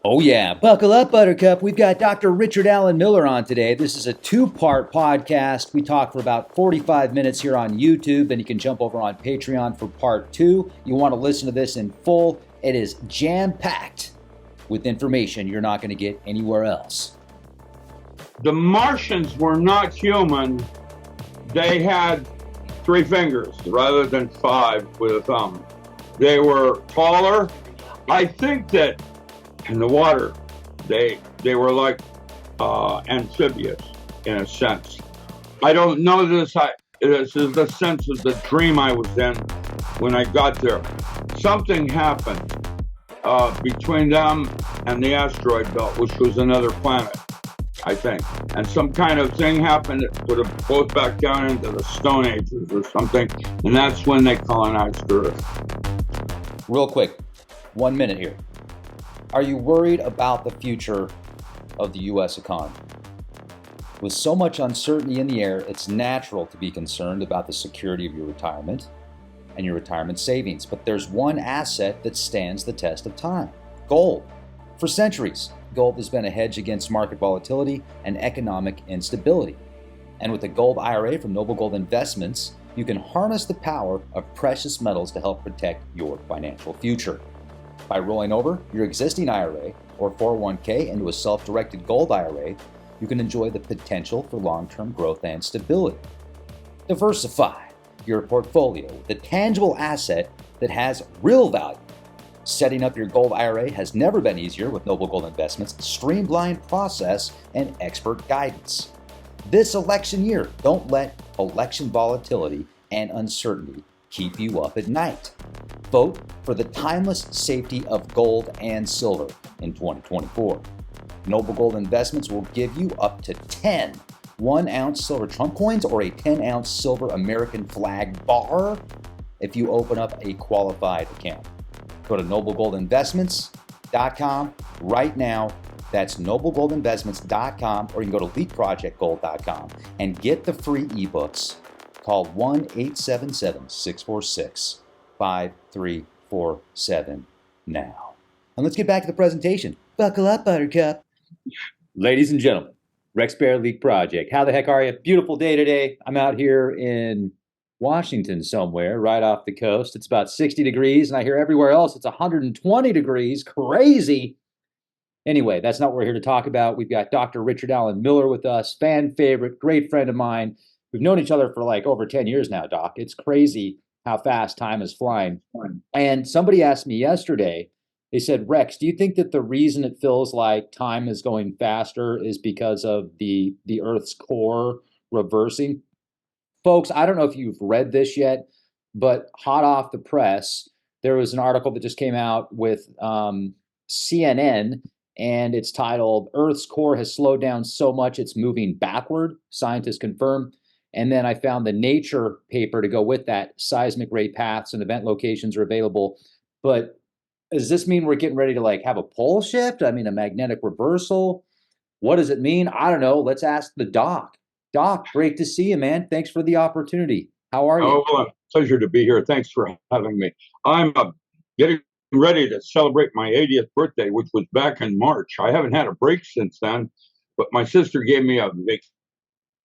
Oh, yeah. Buckle up, Buttercup. We've got Dr. Richard Allen Miller on today. This is a two-part podcast. We talk for about 45 minutes here on YouTube. Then you can jump over on Patreon for part two. You want to listen to this in full. It is jam-packed with information you're not going to get anywhere else. The Martians were not human. They had three fingers rather than five with a thumb. They were taller. I think that in the water, they were like amphibious in a sense. I don't know this. This is the sense of the dream I was in when I got there. Something happened between them and the asteroid belt, which was another planet, I think. And some kind of thing happened that put them both back down into the Stone Ages or something. And that's when they colonized Earth. Real quick, 1 minute here. Are you worried about the future of the U.S. economy? With so much uncertainty in the air, it's natural to be concerned about the security of your retirement and your retirement savings. But there's one asset that stands the test of time: gold. For centuries, gold has been a hedge against market volatility and economic instability. And with the Gold IRA from Noble Gold Investments, you can harness the power of precious metals to help protect your financial future. By rolling over your existing IRA or 401k into a self-directed gold IRA, you can enjoy the potential for long-term growth and stability. Diversify your portfolio with a tangible asset that has real value. Setting up your gold IRA has never been easier with Noble Gold Investments' streamlined process and expert guidance. This election year, don't let election volatility and uncertainty keep you up at night. Vote for the timeless safety of gold and silver in 2024. Noble Gold Investments will give you up to 10 1-ounce silver trunk coins or a 10-ounce silver American flag bar if you open up a qualified account. Go to noblegoldinvestments.com right now. That's noblegoldinvestments.com, or you can go to leapprojectgold.com and get the free ebooks. Call 1-877-646-5347 now. And let's get back to the presentation. Buckle up, Buttercup. Ladies and gentlemen, Rex Bear Leak Project. How the heck are you? Beautiful day today. I'm out here in Washington somewhere, right off the coast. It's about 60 degrees, and I hear everywhere else it's 120 degrees. Crazy. Anyway, that's not what we're here to talk about. We've got Dr. Richard Allen Miller with us, fan favorite, great friend of mine. We've known each other for like over 10 years now, Doc. It's crazy how fast time is flying. And somebody asked me yesterday, they said, Rex, do you think that the reason it feels like time is going faster is because of the Earth's core reversing? Folks, I don't know if you've read this yet, but hot off the press, there was an article that just came out with CNN, and it's titled, Earth's core has slowed down so much it's moving backward, scientists confirm. And then I found the Nature paper to go with that. Seismic ray paths and event locations are available. But does this mean we're getting ready to like have a pole shift? I mean, a magnetic reversal? What does it mean? I don't know. Let's ask the doc. Doc, great to see you, man. Thanks for the opportunity. How are you? Oh, well, pleasure to be here. Thanks for having me. I'm getting ready to celebrate my 80th birthday, which was back in March. I haven't had a break since then, but my sister gave me a vacation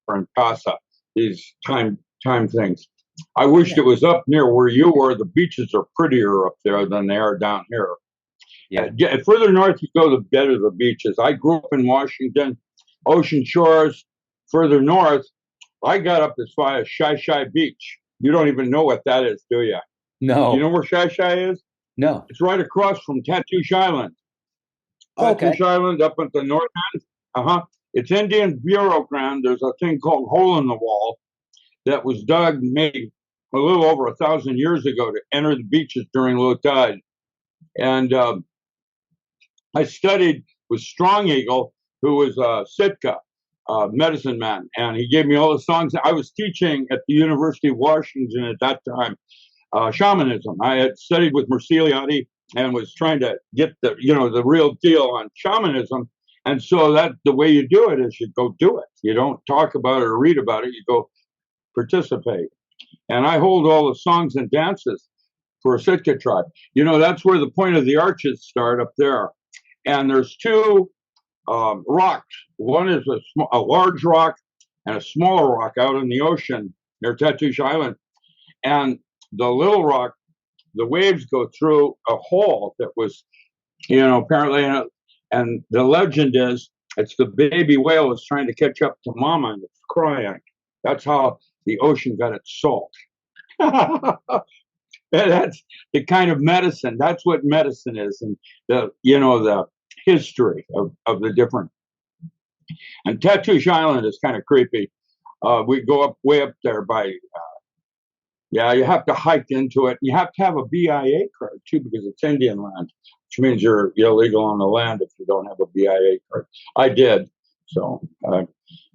in Casa. These time things. I wished it was up near where you were. The beaches are prettier up there than they are down here. Yeah. Further north you go, the better the beaches. I grew up in Washington, Ocean Shores. Further north, I got up as far as Shy Beach. You don't even know what that is, do you? No. You know where Shy is? No. It's right across from Tattoosh Island. Okay. Tattoosh Island up at the north end. It's Indian Bureau ground. There's a thing called Hole in the Wall that was dug maybe a little over 1,000 years ago to enter the beaches during low tide. And I studied with Strong Eagle, who was Sitka, medicine man, and he gave me all the songs. I was teaching at the University of Washington at that time, shamanism. I had studied with Merciliati and was trying to get the real deal on shamanism. And so that the way you do it is you go do it. You don't talk about it or read about it. You go participate. And I hold all the songs and dances for a Sitka tribe. That's where the point of the arches start up there. and there's two rocks. One is a large rock and a smaller rock out in the ocean near Tatoosh Island. And the little rock, the waves go through a hole that was, apparently, and the legend is it's the baby whale is trying to catch up to mama and it's crying. That's how the ocean got its salt. That's the kind of medicine. That's what medicine is, and the history of the different. And Tatoosh Island is kind of creepy. We go up way up there by. Yeah, you have to hike into it. You have to have a BIA card too because it's Indian land, which means you're illegal on the land if you don't have a BIA card. I did, so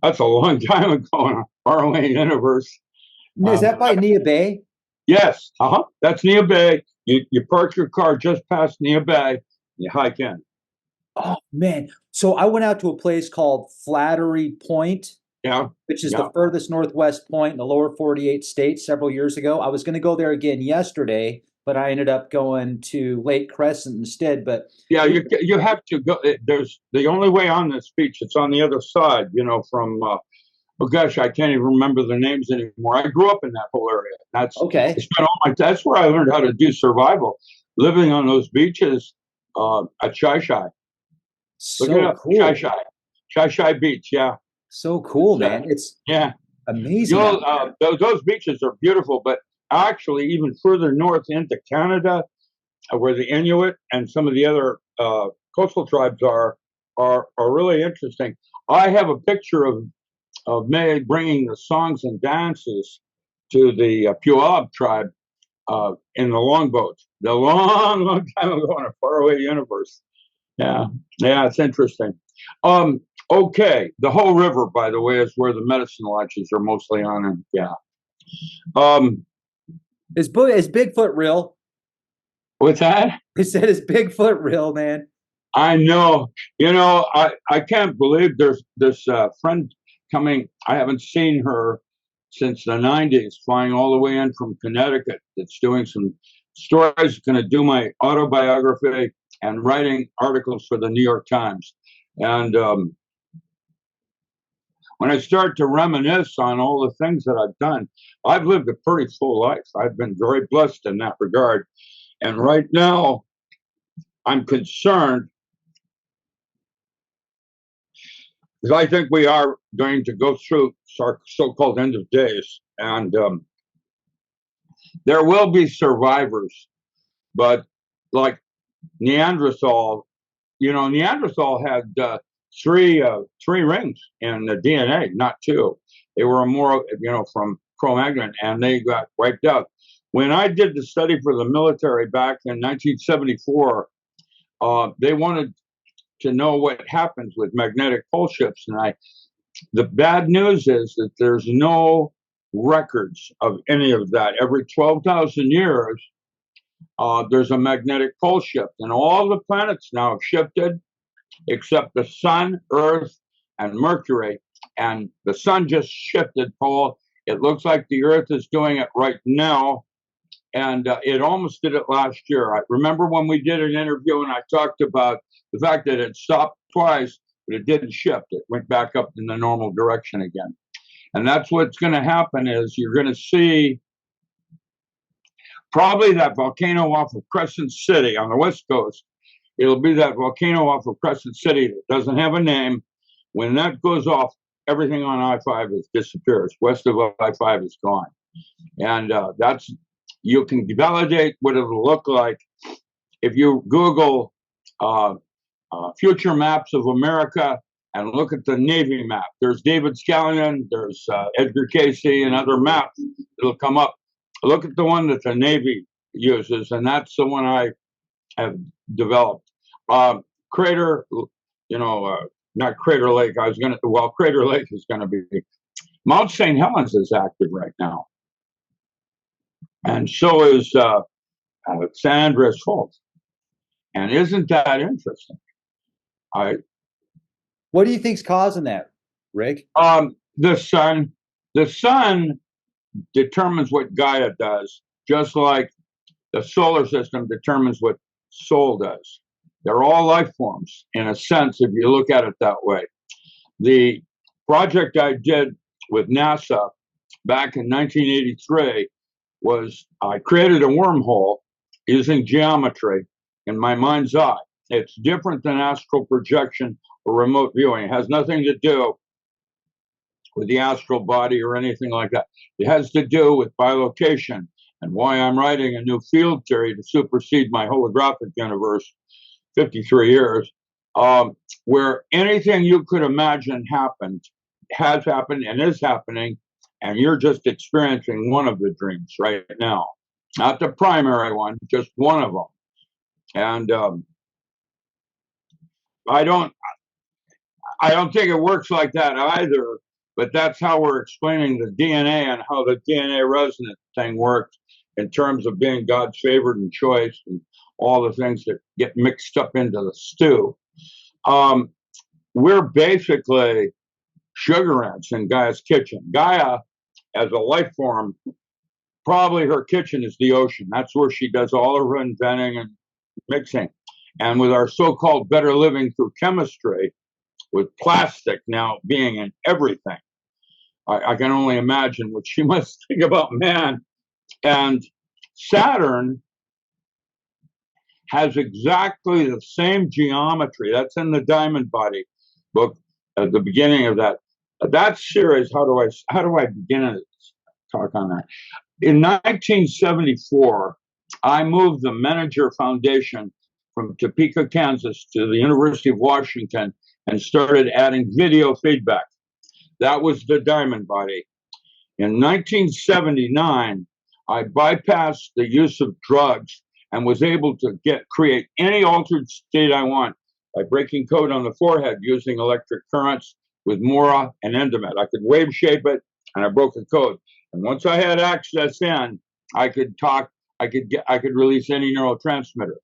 that's a long time ago in a faraway universe. Is that by Nia Bay? Yes, that's Nia Bay. You park your car just past Nia Bay. You hike in. Oh man! So I went out to a place called Flattery Point. Yeah. Which is the furthest northwest point in the lower 48 states several years ago. I was going to go there again yesterday, but I ended up going to Lake Crescent instead. But yeah, you have to go. There's the only way on this beach. It's on the other side, from. Oh gosh, I can't even remember the names anymore. I grew up in that whole area. That's okay. That's where I learned how to do survival, living on those beaches at Shai Shai. Look it up, cool. Shai Shai Beach. Yeah. So cool, man. It's amazing. Those beaches are beautiful, but actually even further north into Canada, where the Inuit and some of the other coastal tribes are really interesting. I have a picture of May bringing the songs and dances to the Puyallup tribe in the longboat. The long, long time ago in a faraway universe. Yeah, it's interesting. Okay, the whole river, by the way, is where the medicine lodges are mostly on, and is Bigfoot real? What's that? I said, is Bigfoot real, man? I know. I can't believe there's this friend coming. I haven't seen her since the 90s, flying all the way in from Connecticut. That's doing some stories, going to do my autobiography and writing articles for the New York Times. And when I start to reminisce on all the things that I've done, I've lived a pretty full life. I've been very blessed in that regard. And right now, I'm concerned because I think we are going to go through our so-called end of days. And there will be survivors, but like Neanderthal, Neanderthal had three rings in the DNA, not two. They were more, from Cro-Magnon, and they got wiped out. When I did the study for the military back in 1974, they wanted to know what happens with magnetic pole shifts, and the bad news is that there's no records of any of that. Every 12,000 years, there's a magnetic pole shift, and all the planets now have shifted except the sun, Earth, and Mercury. And the sun just shifted pole. It looks like the Earth is doing it right now, and it almost did it last year. I remember when we did an interview and I talked about the fact that it stopped twice, but it didn't shift. It went back up in the normal direction again. And that's what's going to happen is you're going to see probably that volcano off of Crescent City on the West Coast. It'll be that volcano off of Crescent City that doesn't have a name. When that goes off, everything on I-5 disappears. West of I-5 is gone. And you can validate what it'll look like if you Google future maps of America and look at the Navy map. There's David Scallion, there's Edgar Casey, and other maps. It'll come up. Look at the one that the Navy uses, and that's the one I have developed. Crater, not Crater Lake. Crater Lake is going to be. Mount St. Helens is active right now. And so is San Andreas Fault. And isn't that interesting? What do you think's causing that, Rick? The sun determines what Gaia does, just like the solar system determines what Sol does. They're all life forms, in a sense, if you look at it that way. The project I did with NASA back in 1983 was I created a wormhole using geometry in my mind's eye. It's different than astral projection or remote viewing. It has nothing to do with the astral body or anything like that. It has to do with bilocation and why I'm writing a new field theory to supersede my holographic universe, 53 years, where anything you could imagine happened, has happened, and is happening, and you're just experiencing one of the dreams right now. Not the primary one, just one of them. And I don't think it works like that either, but that's how we're explaining the DNA and how the DNA resonance thing works in terms of being God's favored and choice and all the things that get mixed up into the stew. We're basically sugar ants in Gaia's kitchen. Gaia, as a life form, probably her kitchen is the ocean. That's where she does all of her inventing and mixing. And with our so-called better living through chemistry, with plastic now being in everything, I can only imagine what she must think about man. And Saturn has exactly the same geometry. That's in the Diamond Body book at the beginning of that series. How do I begin to talk on that? In 1974, I moved the Menninger Foundation from Topeka, Kansas to the University of Washington and started adding video feedback. That was the Diamond Body. In 1979, I bypassed the use of drugs and was able to create any altered state I want by breaking code on the forehead using electric currents with Mora and Endomit. I could wave shape it, and I broke the code. And once I had access in, I could talk. I could release any neurotransmitter.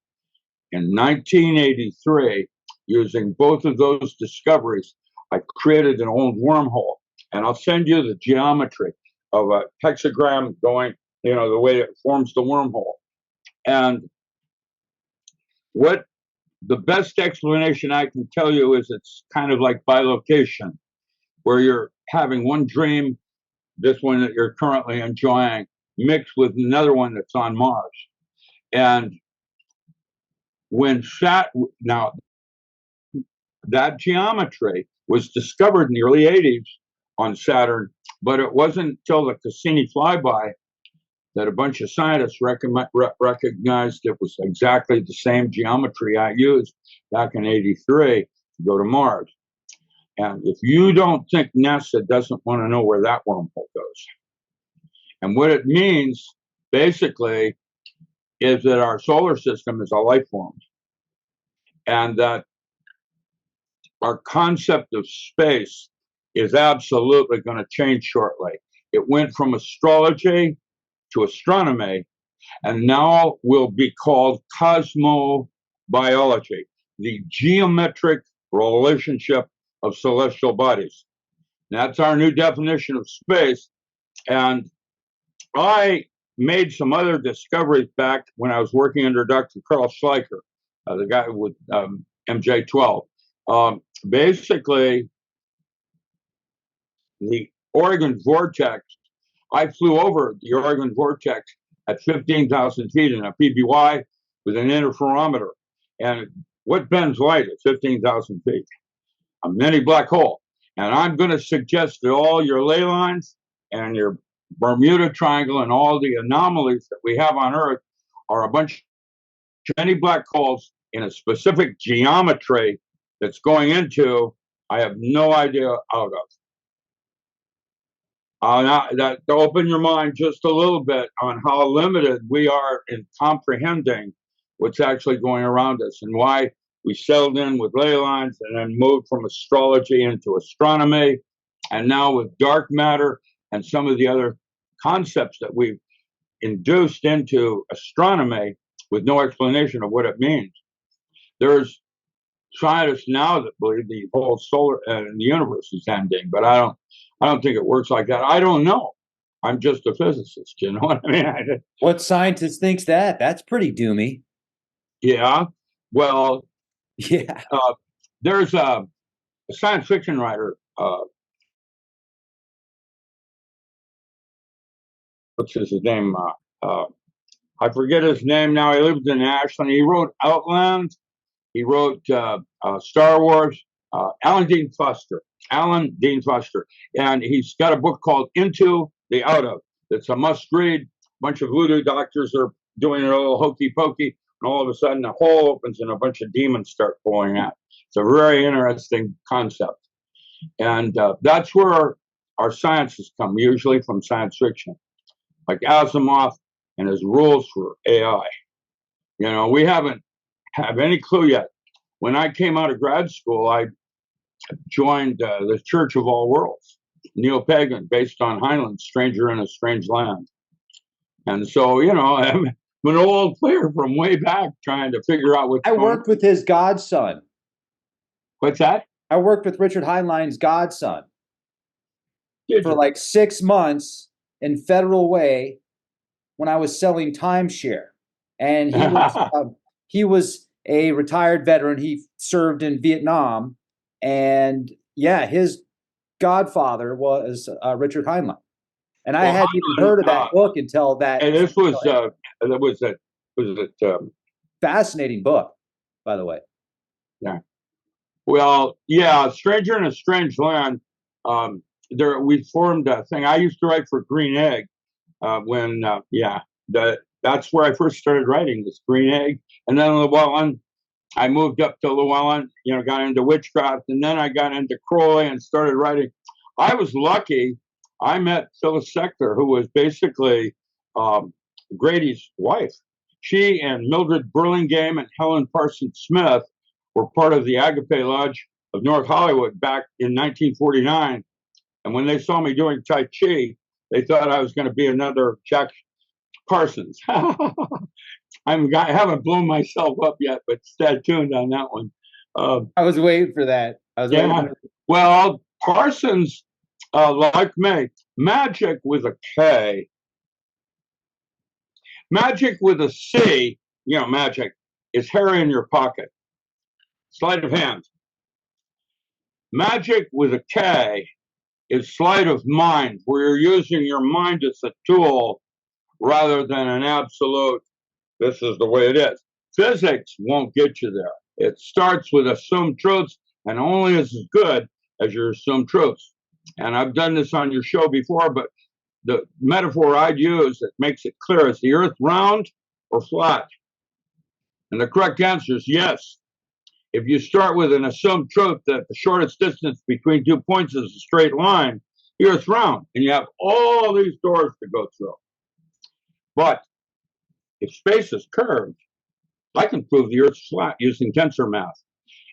In 1983, using both of those discoveries, I created an old wormhole, and I'll send you the geometry of a hexagram going, the way it forms the wormhole. And what the best explanation I can tell you is it's kind of like bilocation, where you're having one dream, this one that you're currently enjoying, mixed with another one that's on Mars. And when now that geometry was discovered in the early 80s on Saturn, but it wasn't until the Cassini flyby that a bunch of scientists recognized it was exactly the same geometry I used back in 83 to go to Mars. And if you don't think NASA doesn't want to know where that wormhole goes, and what it means basically is that our solar system is a life form, and that our concept of space is absolutely going to change shortly. It went from astrology to astronomy, and now will be called cosmobiology, the geometric relationship of celestial bodies. That's our new definition of space. And I made some other discoveries back when I was working under Dr. Carl Schleicher, the guy with MJ12. Basically, the Oregon vortex, I flew over the Oregon vortex at 15,000 feet in a PBY with an interferometer. And what bends light at 15,000 feet? A mini black hole. And I'm going to suggest that all your ley lines and your Bermuda Triangle and all the anomalies that we have on Earth are a bunch of many black holes in a specific geometry that's going into, I have no idea out of. To open your mind just a little bit on how limited we are in comprehending what's actually going around us and why we settled in with ley lines and then moved from astrology into astronomy, and now with dark matter and some of the other concepts that we've induced into astronomy with no explanation of what it means. There's scientists now that believe the whole solar and the universe is ending, but I don't think it works like that. I don't know. I'm just a physicist, you know what I mean? What scientist thinks that? That's pretty doomy. Yeah. Well, Yeah. There's a science fiction writer. What's his name? I forget his name now. He lives in Ashland. He wrote Outland. He wrote Star Wars. Alan Dean Foster. Alan Dean Foster. And he's got a book called Into the Out of. It's a must read. A bunch of voodoo doctors are doing a little hokey pokey. And all of a sudden, a hole opens and a bunch of demons start flowing out. It's a very interesting concept. And that's where our sciences come, usually from science fiction, like Asimov and his rules for AI. You know, we haven't have any clue yet. When I came out of grad school, I joined the Church of All Worlds, neo-pagan, based on Helens, Stranger in a Strange Land. And so, you know, I'm an old player from way back trying to figure out what's I worked with his godson. What's that? I worked with Richard Heinlein's godson for like 6 months in Federal Way when I was selling timeshare. And he was a retired veteran. He served in Vietnam. And yeah, his godfather was Richard Heinlein. And I hadn't even heard of that book until that. And this was fascinating book, by the way. Yeah. Well, yeah, Stranger in a Strange Land. We formed a thing. I used to write for Green Egg that's where I first started writing, this Green Egg. And then Llewellyn, I moved up to Llewellyn, you know, got into witchcraft, and then I got into Crowley and started writing. I was lucky. I met Phyllis Sector, who was basically Grady's wife. She and Mildred Burlingame and Helen Parsons Smith were part of the Agape Lodge of North Hollywood back in 1949. And when they saw me doing Tai Chi, they thought I was going to be another Jack Parsons. I haven't blown myself up yet, but stay tuned on that one. I was waiting for that. Well, Parsons, like me, magic with a K. Magic with a C, you know, magic is hair in your pocket. Sleight of hand. Magic with a K is sleight of mind, where you're using your mind as a tool rather than an absolute, this is the way it is. Physics won't get you there. It starts with assumed truths and only is as good as your assumed truths. And I've done this on your show before, but the metaphor I'd use that makes it clear is the earth round or flat? And the correct answer is yes. If you start with an assumed truth that the shortest distance between 2 points is a straight line, the earth's round, and you have all these doors to go through. But if space is curved, I can prove the earth's flat using tensor math.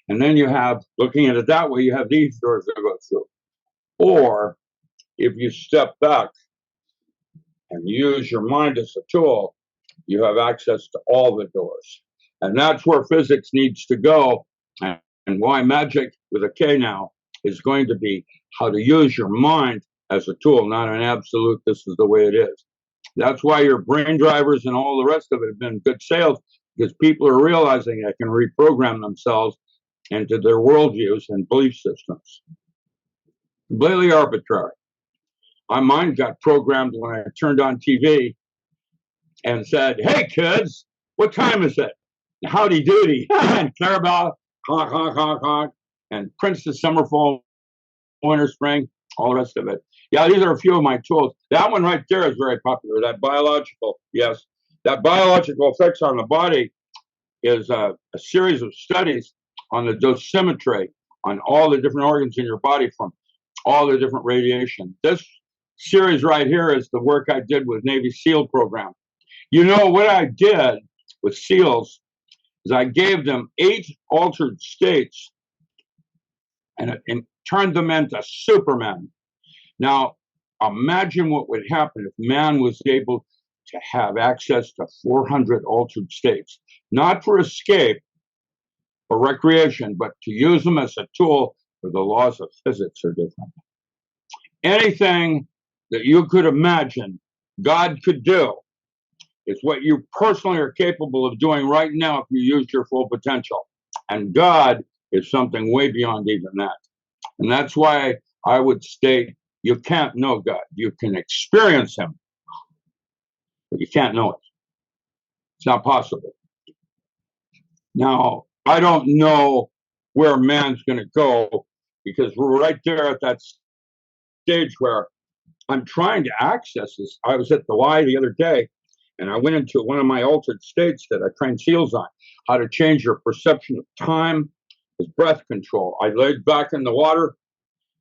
And then you have, looking at it that way, you have these doors to go through. Or if you step back and use your mind as a tool, you have access to all the doors. And that's where physics needs to go. And why magic with a K now is going to be how to use your mind as a tool, not an absolute, this is the way it is. That's why your brain drivers and all the rest of it have been good sales, because people are realizing they can reprogram themselves into their worldviews and belief systems. Completely arbitrary. My mind got programmed when I turned on TV and said, "Hey kids, what time is it? Howdy doody." And Clarabelle, honk, honk, honk, honk. And Princess, Summer, Fall, Winter, Spring, all the rest of it. Yeah, these are a few of my tools. That one right there is very popular. That biological, yes. That biological effects on the body is a series of studies on the dosimetry on all the different organs in your body from all the different radiation. This series right here is the work I did with Navy SEAL program. You know, what I did with SEALs is I gave them 8 altered states and turned them into Supermen. Now, imagine what would happen if man was able to have access to 400 altered states, not for escape or recreation, but to use them as a tool where the laws of physics are different. Anything that you could imagine God could do is what you personally are capable of doing right now if you use your full potential. And God is something way beyond even that. And that's why I would state you can't know God. You can experience him, but you can't know it. It's not possible. Now, I don't know where man's going to go because we're right there at that stage where I'm trying to access this. I was at the Y the other day and I went into one of my altered states that I train SEALs on, how to change your perception of time with breath control. I laid back in the water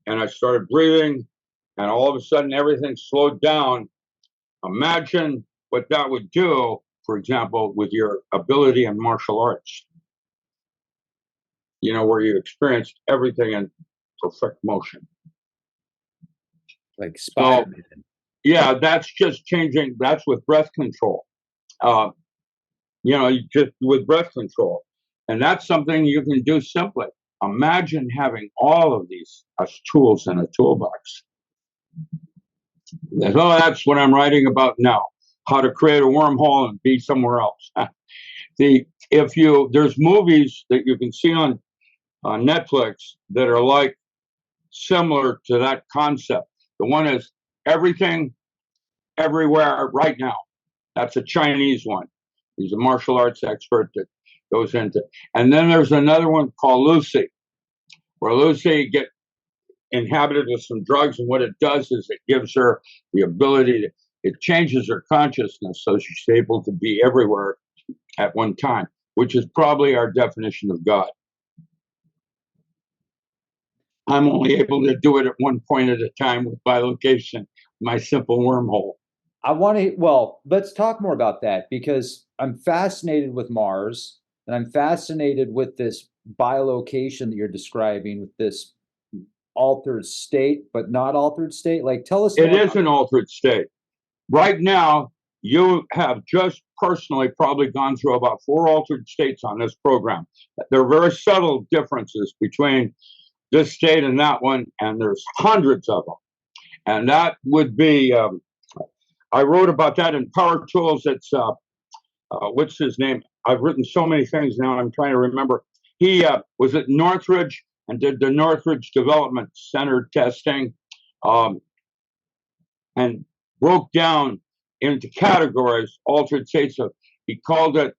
and I started breathing, and all of a sudden everything slowed down. Imagine what that would do, for example, with your ability in martial arts, where you experience everything in perfect motion. Like Spider-Man. So, yeah, that's just changing. That's with breath control. Just with breath control. And that's something you can do simply. Imagine having all of these as tools in a toolbox. So that's what I'm writing about now, how to create a wormhole and be somewhere else. There's movies that you can see on Netflix that are like similar to that concept. The one is Everything, Everywhere, Right Now. That's a Chinese one. He's a martial arts expert that goes into. And then there's another one called Lucy, where Lucy gets inhabited with some drugs, and what it does is it gives her the ability it changes her consciousness so she's able to be everywhere at one time, which is probably our definition of God. I'm only able to do it at one point at a time with bilocation, my simple wormhole. Let's talk more about that, because I'm fascinated with Mars, and I'm fascinated with this bilocation that you're describing, with this altered state, but not altered state. Like, tell us. It is an altered state. Right now, you have just personally probably gone through about 4 altered states on this program. There are very subtle differences between this state and that one, and there's hundreds of them. And that would be, I wrote about that in Power Tools. It's, what's his name? I've written so many things now, I'm trying to remember. He was at Northridge and did the Northridge Development Center testing, and broke down into categories, altered states of, he called it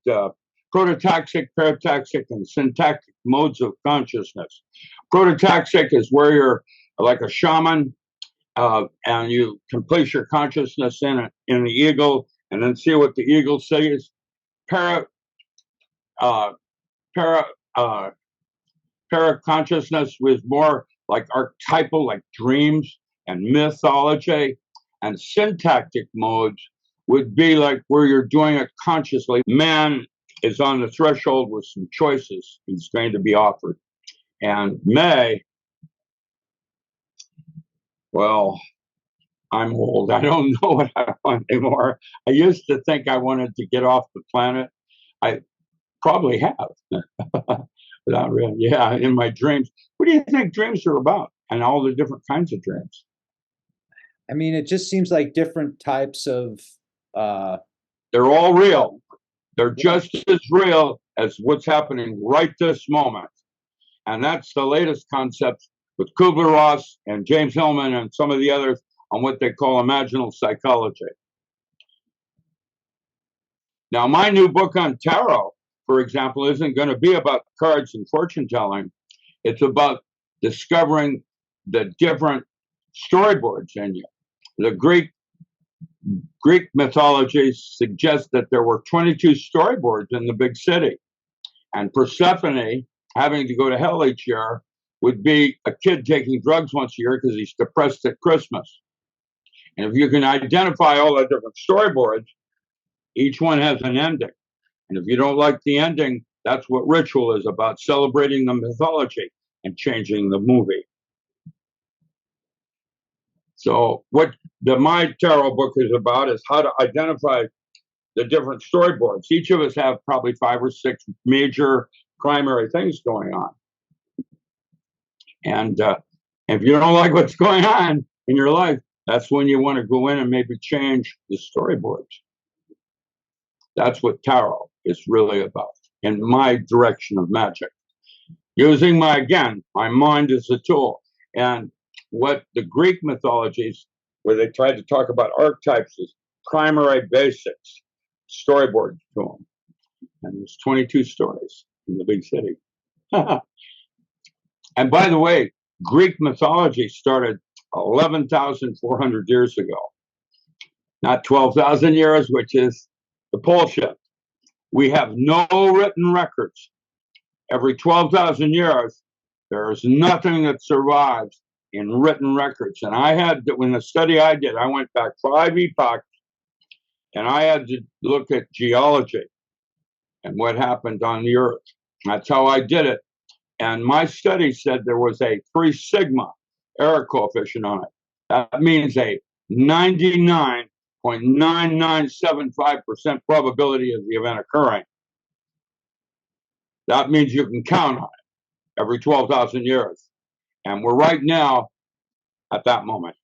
prototaxic, parataxic, and syntactic modes of consciousness. Prototaxic is where you're like a shaman, and you can place your consciousness in the eagle and then see what the eagle says. Paraconsciousness was more like archetypal, like dreams and mythology. And syntactic modes would be like where you're doing it consciously. Man is on the threshold with some choices he's going to be offered. And well, I'm old. I don't know what I want anymore. I used to think I wanted to get off the planet. I probably have. Without really, yeah, in my dreams. What do you think dreams are about? And all the different kinds of dreams. I mean, it just seems like different types of. They're all real. They're just as real as what's happening right this moment. And that's the latest concept with Kubler-Ross and James Hillman and some of the others on what they call imaginal psychology. Now, my new book on tarot, for example, isn't going to be about cards and fortune telling. It's about discovering the different storyboards in you. The Greek mythology suggests that there were 22 storyboards in the big city. And Persephone, having to go to hell each year, would be a kid taking drugs once a year because he's depressed at Christmas. And if you can identify all the different storyboards, each one has an ending. And if you don't like the ending, that's what ritual is about, celebrating the mythology and changing the movie. So what my tarot book is about is how to identify the different storyboards. Each of us have probably 5 or 6 major primary things going on. And if you don't like what's going on in your life, that's when you want to go in and maybe change the storyboards. That's what tarot is really about in my direction of magic. using my mind as a tool. And what the Greek mythologies, where they tried to talk about archetypes, is primary basics, storyboard to them. And there's 22 stories in the big city. And by the way, Greek mythology started 11,400 years ago, not 12,000 years, which is the pole shift. We have no written records. Every 12,000 years, there is nothing that survives in written records. And I had, when the study I did, I went back 5 epochs, and I had to look at geology and what happened on the Earth. That's how I did it. And my study said there was a 3 sigma error coefficient on it. That means a 99.9975% probability of the event occurring. That means you can count on it every 12,000 years. And we're right now at that moment.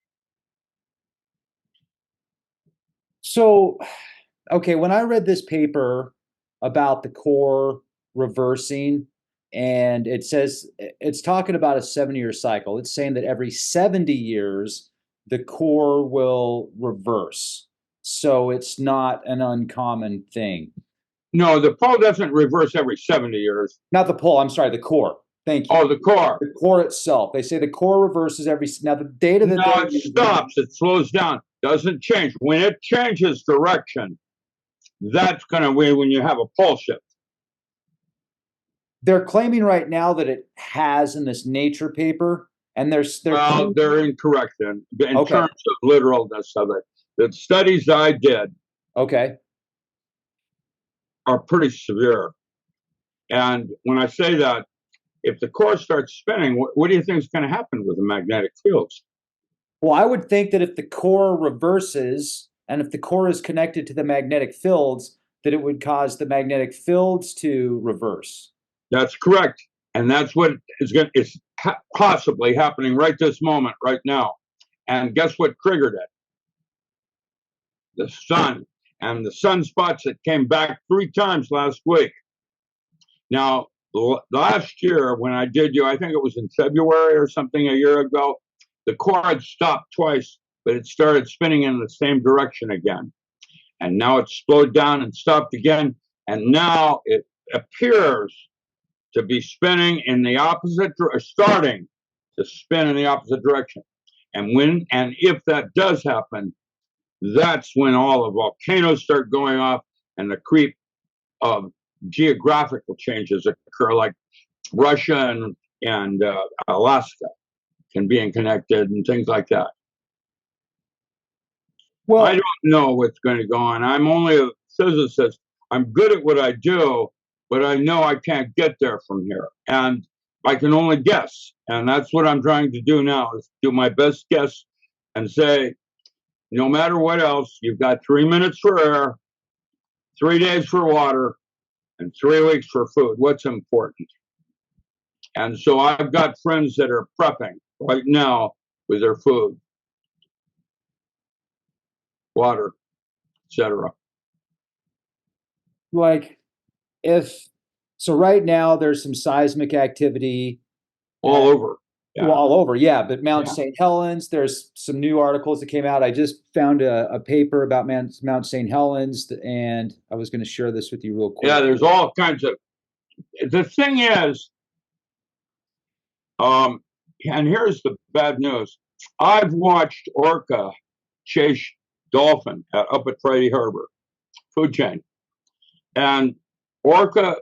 So, okay, when I read this paper about the core reversing, and it says it's talking about a 7-year cycle. It's saying that every 70 years, the core will reverse. So it's not an uncommon thing. No, the pole doesn't reverse every 70 years. Not the pole, I'm sorry, the core. Thank you. Oh, the core. The core itself. They say the core reverses every, now the data that no, it stops, it slows down, doesn't change. When it changes direction, that's going to be when you have a pole shift. They're claiming right now that it has in this Nature paper, and they're incorrect in terms of literalness of it. The studies I did are pretty severe. And when I say that, if the core starts spinning, what do you think is going to happen with the magnetic fields? Well, I would think that if the core reverses, and if the core is connected to the magnetic fields, that it would cause the magnetic fields to reverse. That's correct. And that's what is possibly happening right this moment, right now. And guess what triggered it? The sun. And the sunspots that came back 3 times last week. Now, last year when I did I think it was in February or something a year ago, the core had stopped twice, but it started spinning in the same direction again. And now it's slowed down and stopped again. And now it appears to be spinning in the opposite, starting to spin in the opposite direction. And when and if that does happen, that's when all the volcanoes start going off and the creep of geographical changes occur, like Russia and Alaska can be connected and things like that. Well, I don't know what's going to go on. I'm only a physicist. I'm good at what I do, but I know I can't get there from here. And I can only guess. And that's what I'm trying to do now, is do my best guess and say, no matter what else, you've got 3 minutes for air, 3 days for water, and 3 weeks for food. What's important? And so I've got friends that are prepping right now with their food, water, etc. Like, so right now there's some seismic activity all over. Yeah. Well, all over, yeah. But Mount St. Helens, there's some new articles that came out. I just found a paper about Mount St. Helens, and I was going to share this with you real quick. Yeah, there's all kinds of. The thing is, and here's the bad news. I've watched orca chase dolphin up at Friday Harbor, food chain. And orca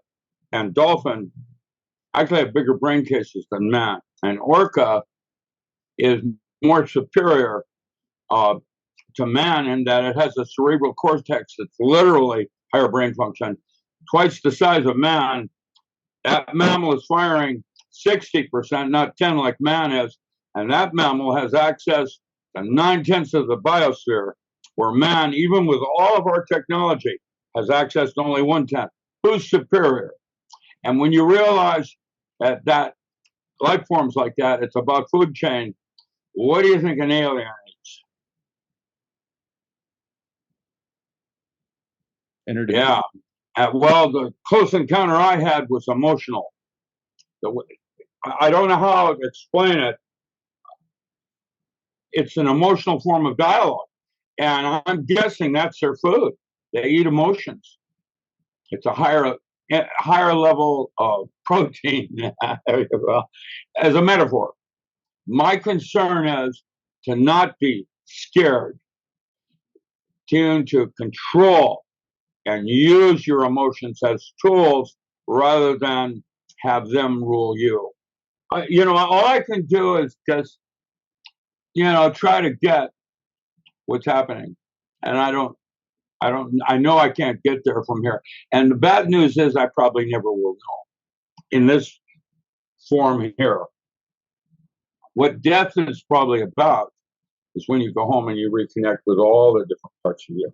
and dolphin actually have bigger brain cases than man. And orca is more superior to man in that it has a cerebral cortex that's literally higher brain function, twice the size of man. That mammal is firing 60%, not 10 like man is. And that mammal has access to 9/10 of the biosphere, where man, even with all of our technology, has access to only 1/10. Who's superior? And when you realize that life forms like that, it's about food chain, what do you think an alien eats? Energy. Yeah. Well, the close encounter I had was emotional. I don't know how to explain it. It's an emotional form of dialogue. And I'm guessing that's their food. They eat emotions. It's a higher level of protein. Well, as a metaphor, my concern is to not be scared, to control and use your emotions as tools rather than have them rule you. All I can do is just, try to get what's happening. And I know I can't get there from here. And the bad news is I probably never will know in this form here. What death is probably about is when you go home and you reconnect with all the different parts of you.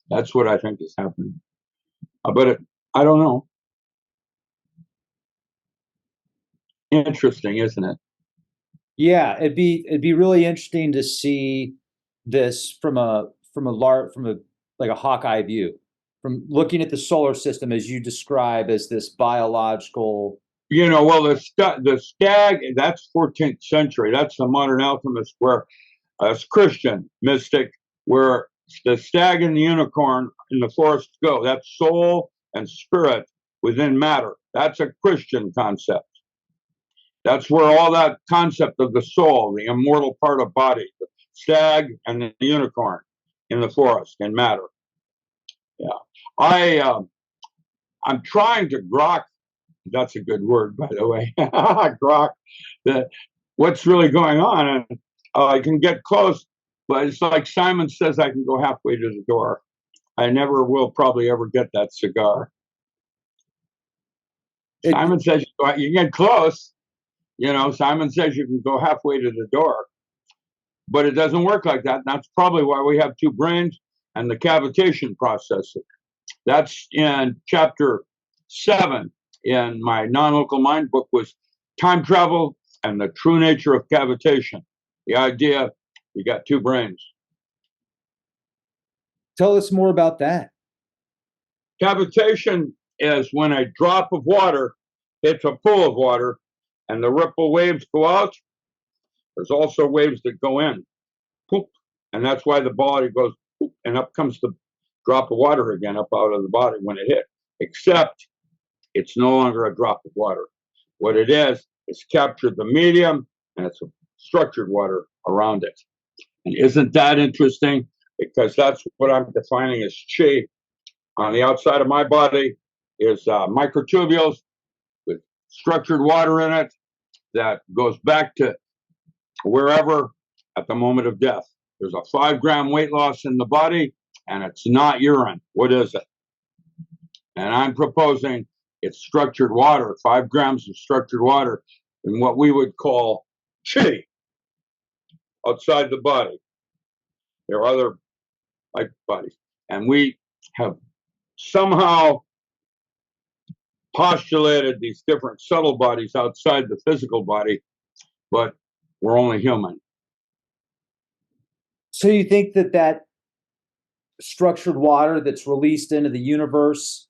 That's what I think is happening. But I don't know. Interesting, isn't it? Yeah, it'd be really interesting to see this from a like a Hawkeye view, from looking at the solar system as you describe as this biological. Well, the stag, that's 14th century. That's the modern alchemist, where as Christian mystic, where the stag and the unicorn in the forest go. That's soul and spirit within matter. That's a Christian concept. That's where all that concept of the soul, the immortal part of body, the stag and the unicorn in the forest in matter. Yeah, I'm trying to grok. That's a good word, by the way. Grok. What's really going on, and I can get close, but it's like Simon says, I can go halfway to the door. I never will probably ever get that cigar. Simon says you can get close. Simon says you can go halfway to the door, but it doesn't work like that. And that's probably why we have two brains and the cavitation process. That's in chapter 7 in my non-local mind book, was time travel and the true nature of cavitation. The idea you got two brains. Tell us more about that. Cavitation is when a drop of water hits a pool of water and the ripple waves go out. There's also waves that go in. Poop. And that's why the body goes poop, and up comes the drop of water again up out of the body when it hit. Except it's no longer a drop of water. What it is, it's captured the medium and it's a structured water around it. And isn't that interesting? Because that's what I'm defining as chi. On the outside of my body is microtubules with structured water in it that goes back to wherever at the moment of death. There's a 5-gram weight loss in the body, and it's not urine. What is it? And I'm proposing it's structured water, 5 grams of structured water in what we would call chi outside the body. There are other like bodies. And we have somehow postulated these different subtle bodies outside the physical body, but we're only human. So you think that structured water that's released into the universe,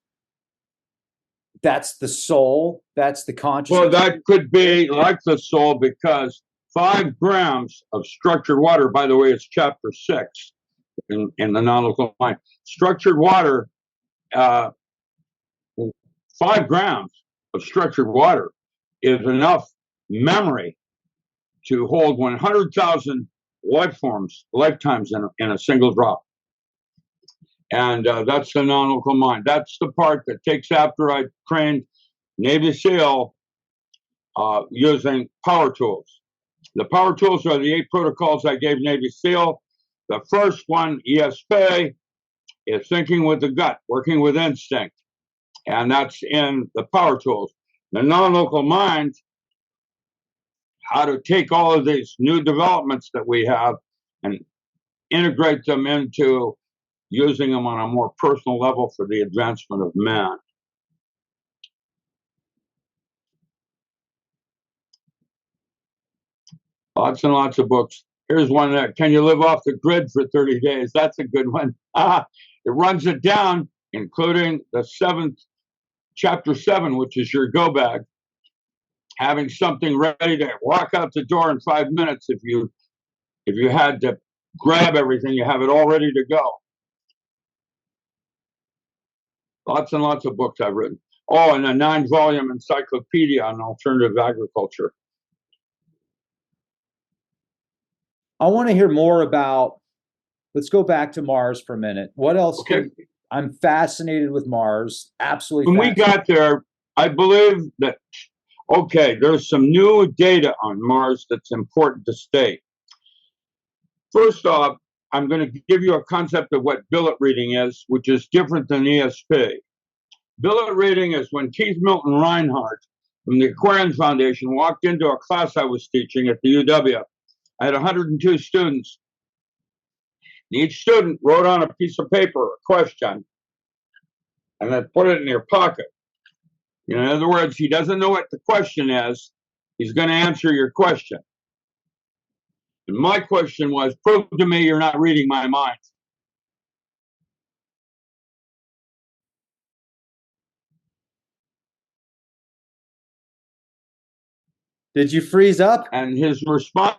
that's the soul, that's the consciousness? Well, that could be like the soul, because 5 grams of structured water, by the way, it's chapter 6 in the non-local mind. Structured water, 5 grams of structured water is enough memory to hold 100,000 lifetimes in a single drop. And that's the non-local mind. That's the part that takes after I trained Navy SEAL using power tools. The power tools are the 8 protocols I gave Navy SEAL. The first one, ESP, is thinking with the gut, working with instinct. And that's in the power tools. The non-local mind, how to take all of these new developments that we have and integrate them into using them on a more personal level for the advancement of man. Lots and lots of books. Here's one that, Can You Live Off the Grid for 30 Days? That's a good one. It runs it down, including the 7th chapter 7, which is your go bag, having something ready to walk out the door in 5 minutes. If you had to grab everything, you have it all ready to go. Lots and lots of books I've written. Oh, and a 9-volume encyclopedia on alternative agriculture. I want to hear more about, let's go back to Mars for a minute. What else? Okay. I'm fascinated with Mars. Absolutely. When we got there, I believe that, okay, there's some new data on Mars that's important to state. First off, I'm going to give you a concept of what billet reading is, which is different than ESP. Billet reading is when Keith Milton Reinhardt from the Aquarian Foundation walked into a class I was teaching at the UW. I had 102 students. Each student wrote on a piece of paper a question and then put it in their pocket. In other words, he doesn't know what the question is. He's going to answer your question. And my question was, prove to me you're not reading my mind. Did you freeze up? And his response,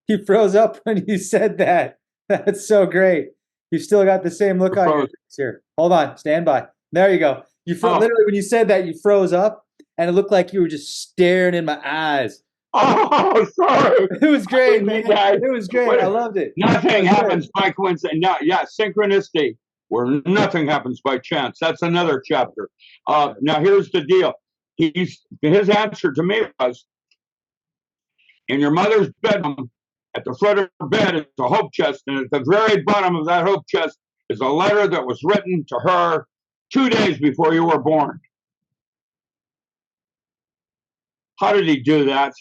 he froze up when you said that. That's so great. You still got the same look on your face here. Hold on, stand by. There you go. You literally, when you said that, you froze up, and it looked like you were just staring in my eyes. Oh, sorry. It was great, man. It was great. I loved it. Nothing happens by coincidence. No, yeah, synchronicity, where nothing happens by chance. That's another chapter. Now, here's the deal. His answer to me was, in your mother's bedroom, at the foot of her bed is a hope chest, and at the very bottom of that hope chest is a letter that was written to her 2 days before you were born. How did he do that?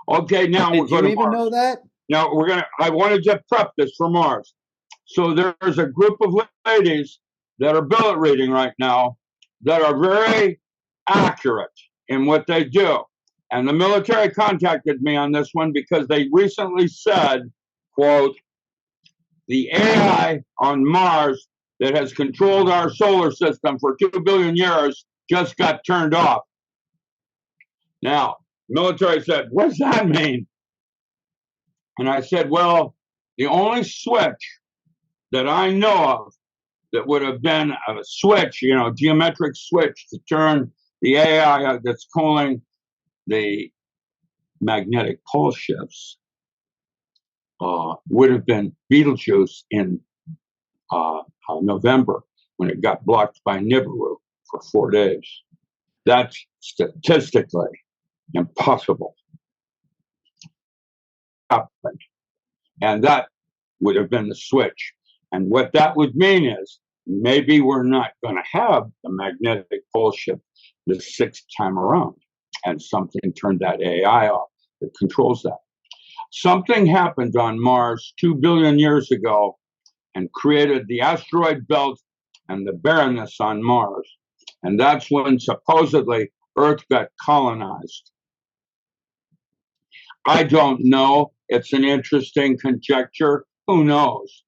Okay, now we're going to Mars. Did you even know that? Now I wanted to prep this for Mars. So there's a group of ladies that are billet reading right now that are very accurate in what they do. And the military contacted me on this one because they recently said, quote, the AI on Mars that has controlled our solar system for 2 billion years just got turned off. Now, military said, what does that mean? And I said, well, the only switch that I know of that would have been a switch, geometric switch to turn the AI that's calling the magnetic pole shifts would have been Betelgeuse in November when it got blocked by Nibiru for 4 days. That's statistically impossible. And that would have been the switch. And what that would mean is maybe we're not going to have the magnetic pole shift the 6th time around. And something turned that AI off that controls that. Something happened on Mars 2 billion years ago and created the asteroid belt and the barrenness on Mars. And that's when supposedly Earth got colonized. I don't know. It's an interesting conjecture. Who knows?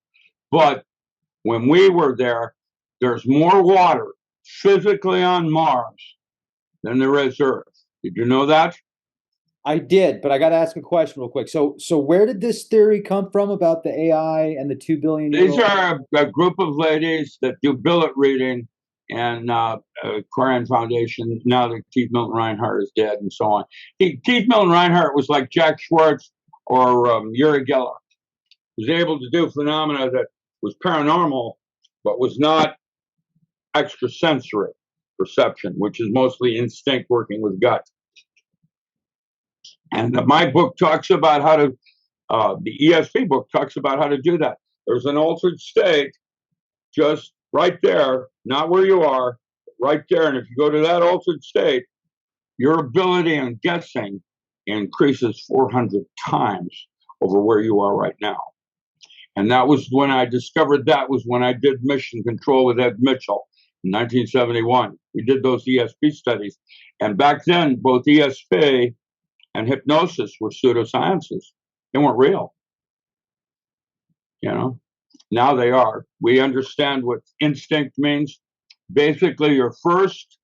But when we were there, there's more water physically on Mars than there is Earth. Did you know that? I did, but I got to ask a question real quick. So where did this theory come from about the AI and the 2 billion? These are a group of ladies that do billet reading and Aquarian Foundation. Now that Keith Milton Reinhardt is dead and so on. Keith Milton Reinhardt was like Jack Schwartz or Uri Geller. He was able to do phenomena that was paranormal, but was not extrasensory perception, which is mostly instinct working with gut. And my book talks about how to, the ESP book talks about how to do that. There's an altered state just right there, not where you are, right there. And if you go to that altered state, your ability in guessing increases 400 times over where you are right now. And that was when I discovered that was when I did mission control with Ed Mitchell in 1971. We did those ESP studies. And back then, both ESP and hypnosis were pseudosciences. They weren't real. Now they are. We understand what instinct means. basically your first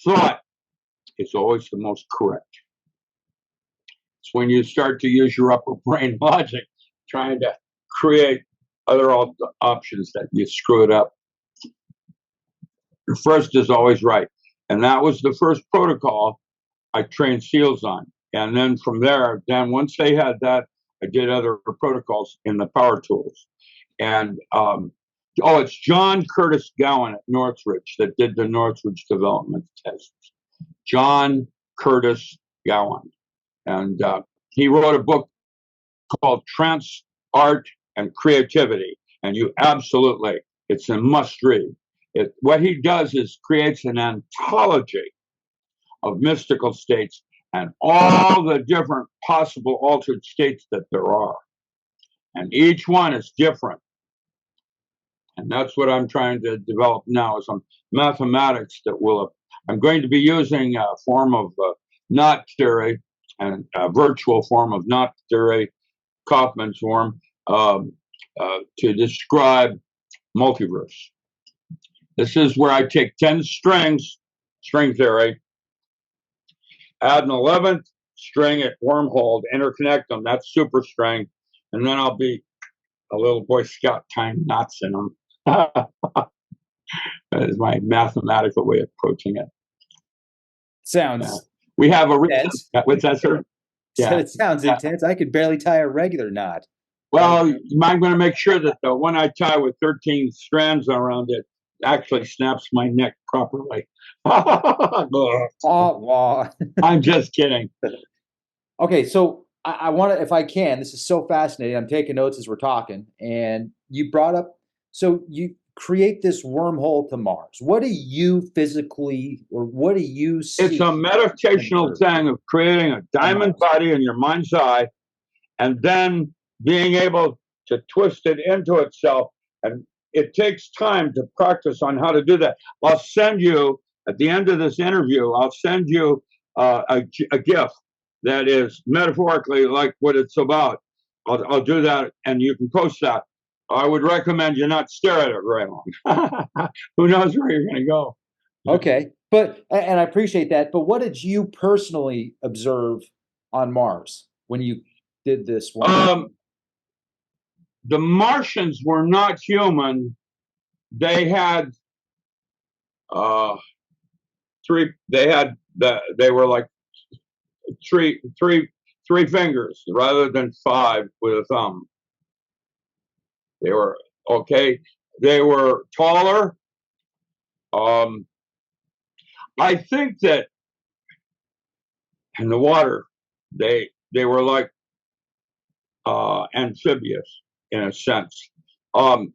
thought is always the most correct. It's when you start to use your upper brain logic, trying to create other options that you screw it up. Your first is always right. And that was the first protocol I trained SEALs on. And then from there, then once they had that, I did other protocols in the power tools. And it's John Curtis Gowan at Northridge that did the Northridge development tests. John Curtis Gowan. And he wrote a book called Trance, Art, and Creativity. And you absolutely, it's a must read. What he does is creates an anthology of mystical states and all the different possible altered states that there are. And each one is different. And that's what I'm trying to develop now is some mathematics that I'm going to be using a form of knot theory and a virtual form of knot theory, Kaufman's form, to describe multiverse. This is where I take 10 strings, string theory, add an 11th string at wormhole to interconnect them. That's super string. And then I'll be a little Boy Scout tying knots in them. That is my mathematical way of approaching it. Sounds. We have a intense. What's that, sir? Yeah, it sounds intense. I could barely tie a regular knot. Well, I'm going to make sure that the one I tie with 13 strands around it actually snaps my neck properly. I'm just kidding. Okay, so I want to, if I can, this is so fascinating. I'm taking notes as we're talking, and you brought up, so you create this wormhole to Mars. What do you physically, or what do you see? It's a meditational thing of creating a diamond body in your mind's eye, and then being able to twist it into itself. And it takes time to practice on how to do that. I'll send you, at the end of this interview, I'll send you a gift that is metaphorically like what it's about. I'll do that, and you can post that. I would recommend you not stare at it very long. Who knows where you're going to go? Okay, and I appreciate that. But what did you personally observe on Mars when you did this one? The Martians were not human. They had they were like three fingers rather than 5 with a thumb. They were okay. They were taller. I think that in the water, they were like amphibious in a sense. I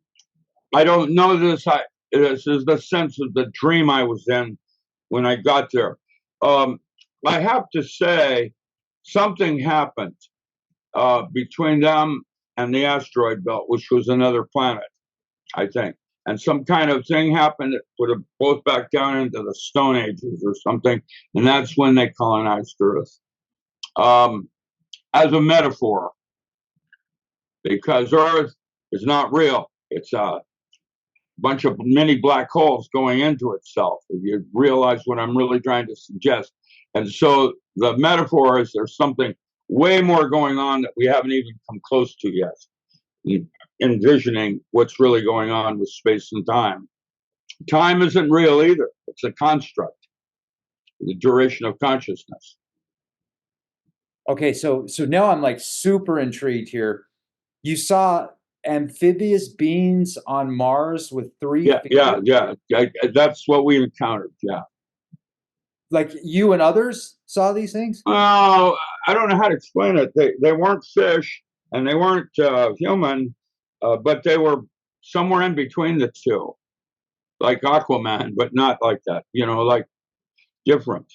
don't know this. This is the sense of the dream I was in when I got there. I have to say, something happened between them and the asteroid belt, which was another planet, I think. And some kind of thing happened that put them both back down into the Stone Ages or something. And that's when they colonized Earth. As a metaphor, because Earth is not real. It's a bunch of mini black holes going into itself. If you realize what I'm really trying to suggest. And so the metaphor is there's something way more going on that we haven't even come close to yet. Envisioning what's really going on with space and time. Time isn't real either. It's a construct. The duration of consciousness. Okay, so now I'm like super intrigued here. You saw amphibious beings on Mars with 3 fingers? Yeah. That's what we encountered. Yeah. Like you and others saw these things? Well, I don't know how to explain it. They weren't fish and they weren't human, but they were somewhere in between the two, like Aquaman, but not like that. Like different.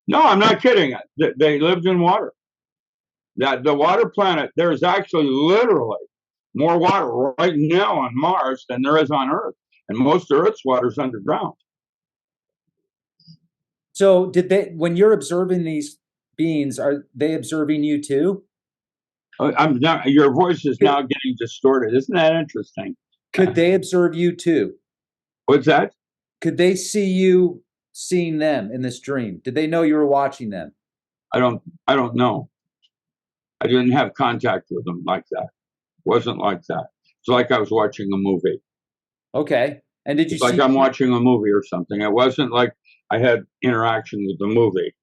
No, I'm not kidding. They lived in water. That the water planet, there's actually literally more water right now on Mars than there is on Earth, and most of Earth's water is underground. So when you're observing these beings, are they observing you too? Your voice is now getting distorted. Isn't that interesting? Could they observe you too? What's that? Could they see you seeing them in this dream? Did they know you were watching them? I don't know. I didn't have contact with them like that. Wasn't like that. It's like I was watching a movie. Okay. And did you It's like see? I'm watching a movie or something. It wasn't like I had interaction with the movie.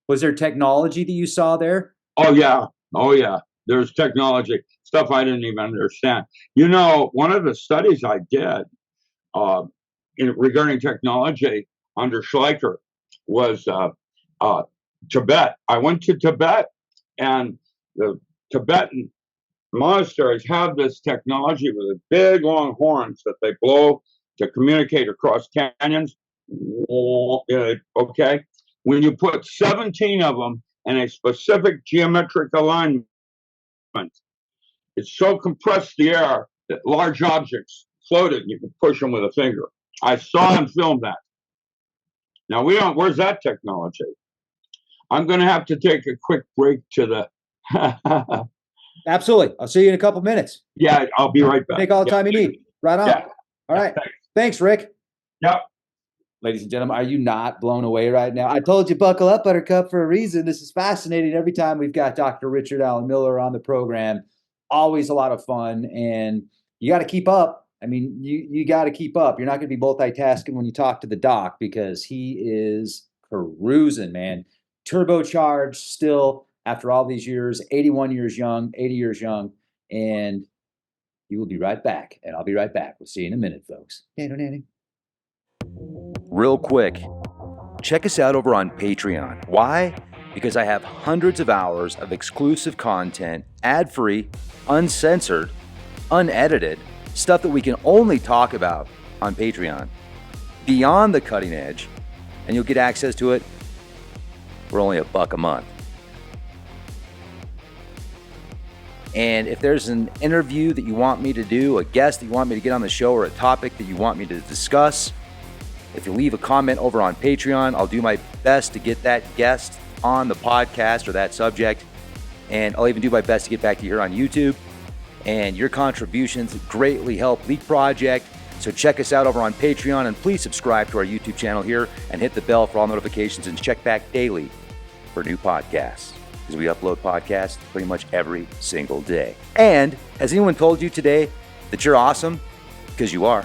Was there technology that you saw there? Oh yeah. Oh yeah. There's technology, stuff I didn't even understand. You know, one of the studies I did regarding technology under Schleicher was Tibet. I went to Tibet, and the Tibetan monasteries have this technology with big long horns that they blow to communicate across canyons. Okay, when you put 17 of them in a specific geometric alignment, it so compressed the air that large objects floated and you could push them with a finger. I saw him film that. Now we don't. Where's that technology? I'm going to have to take a quick break to the. Absolutely. I'll see you in a couple minutes. Yeah, I'll be right back. Take all the time you need. Right on. Yeah. All right. Thanks, Rick. Yep. Ladies and gentlemen, are you not blown away right now? I told you buckle up, Buttercup, for a reason. This is fascinating. Every time we've got Dr. Richard Allen Miller on the program, always a lot of fun, and you got to keep up. I mean, you got to keep up. You're not going to be multitasking when you talk to the doc because he is cruising, man. Turbocharged still after all these years, 81 years young, 80 years young, and you will be right back, and I'll be right back. We'll see you in a minute, folks. Real quick, check us out over on Patreon. Why? Because I have hundreds of hours of exclusive content, ad-free, uncensored, unedited, stuff that we can only talk about on Patreon, beyond the cutting edge, and you'll get access to it for only $1 a month. And if there's an interview that you want me to do, a guest that you want me to get on the show, or a topic that you want me to discuss, if you leave a comment over on Patreon, I'll do my best to get that guest on the podcast or that subject. And I'll even do my best to get back to you here on YouTube. And your contributions greatly help Leak Project. So check us out over on Patreon, and please subscribe to our YouTube channel here and hit the bell for all notifications, and check back daily for new podcasts, because we upload podcasts pretty much every single day. And has anyone told you today that you're awesome? Because you are.